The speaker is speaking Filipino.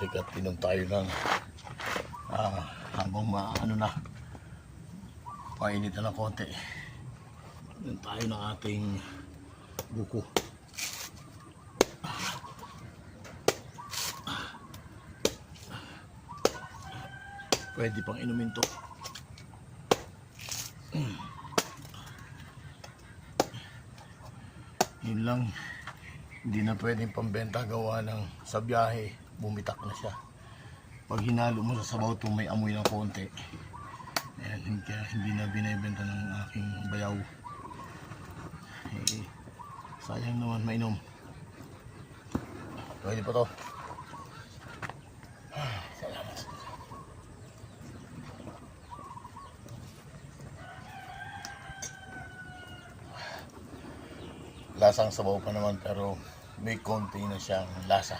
Halika't inom tayo ng habang ano na, painit na ng konti. Inom tayo ng ating buko. Pwede pang inumin to. Yun lang, hindi na pwedeng pambenta gawa ng sa biyahe, bumitak na siya. Pag hinalo mo sa sabaw to, may amoy ng konti. Ayan, kaya hindi na binibenta ng aking bayaw. Eh, sayang naman mainom. Pwede pa to. Salamat. Lasang sabaw pa naman pero may konti na siyang lasa.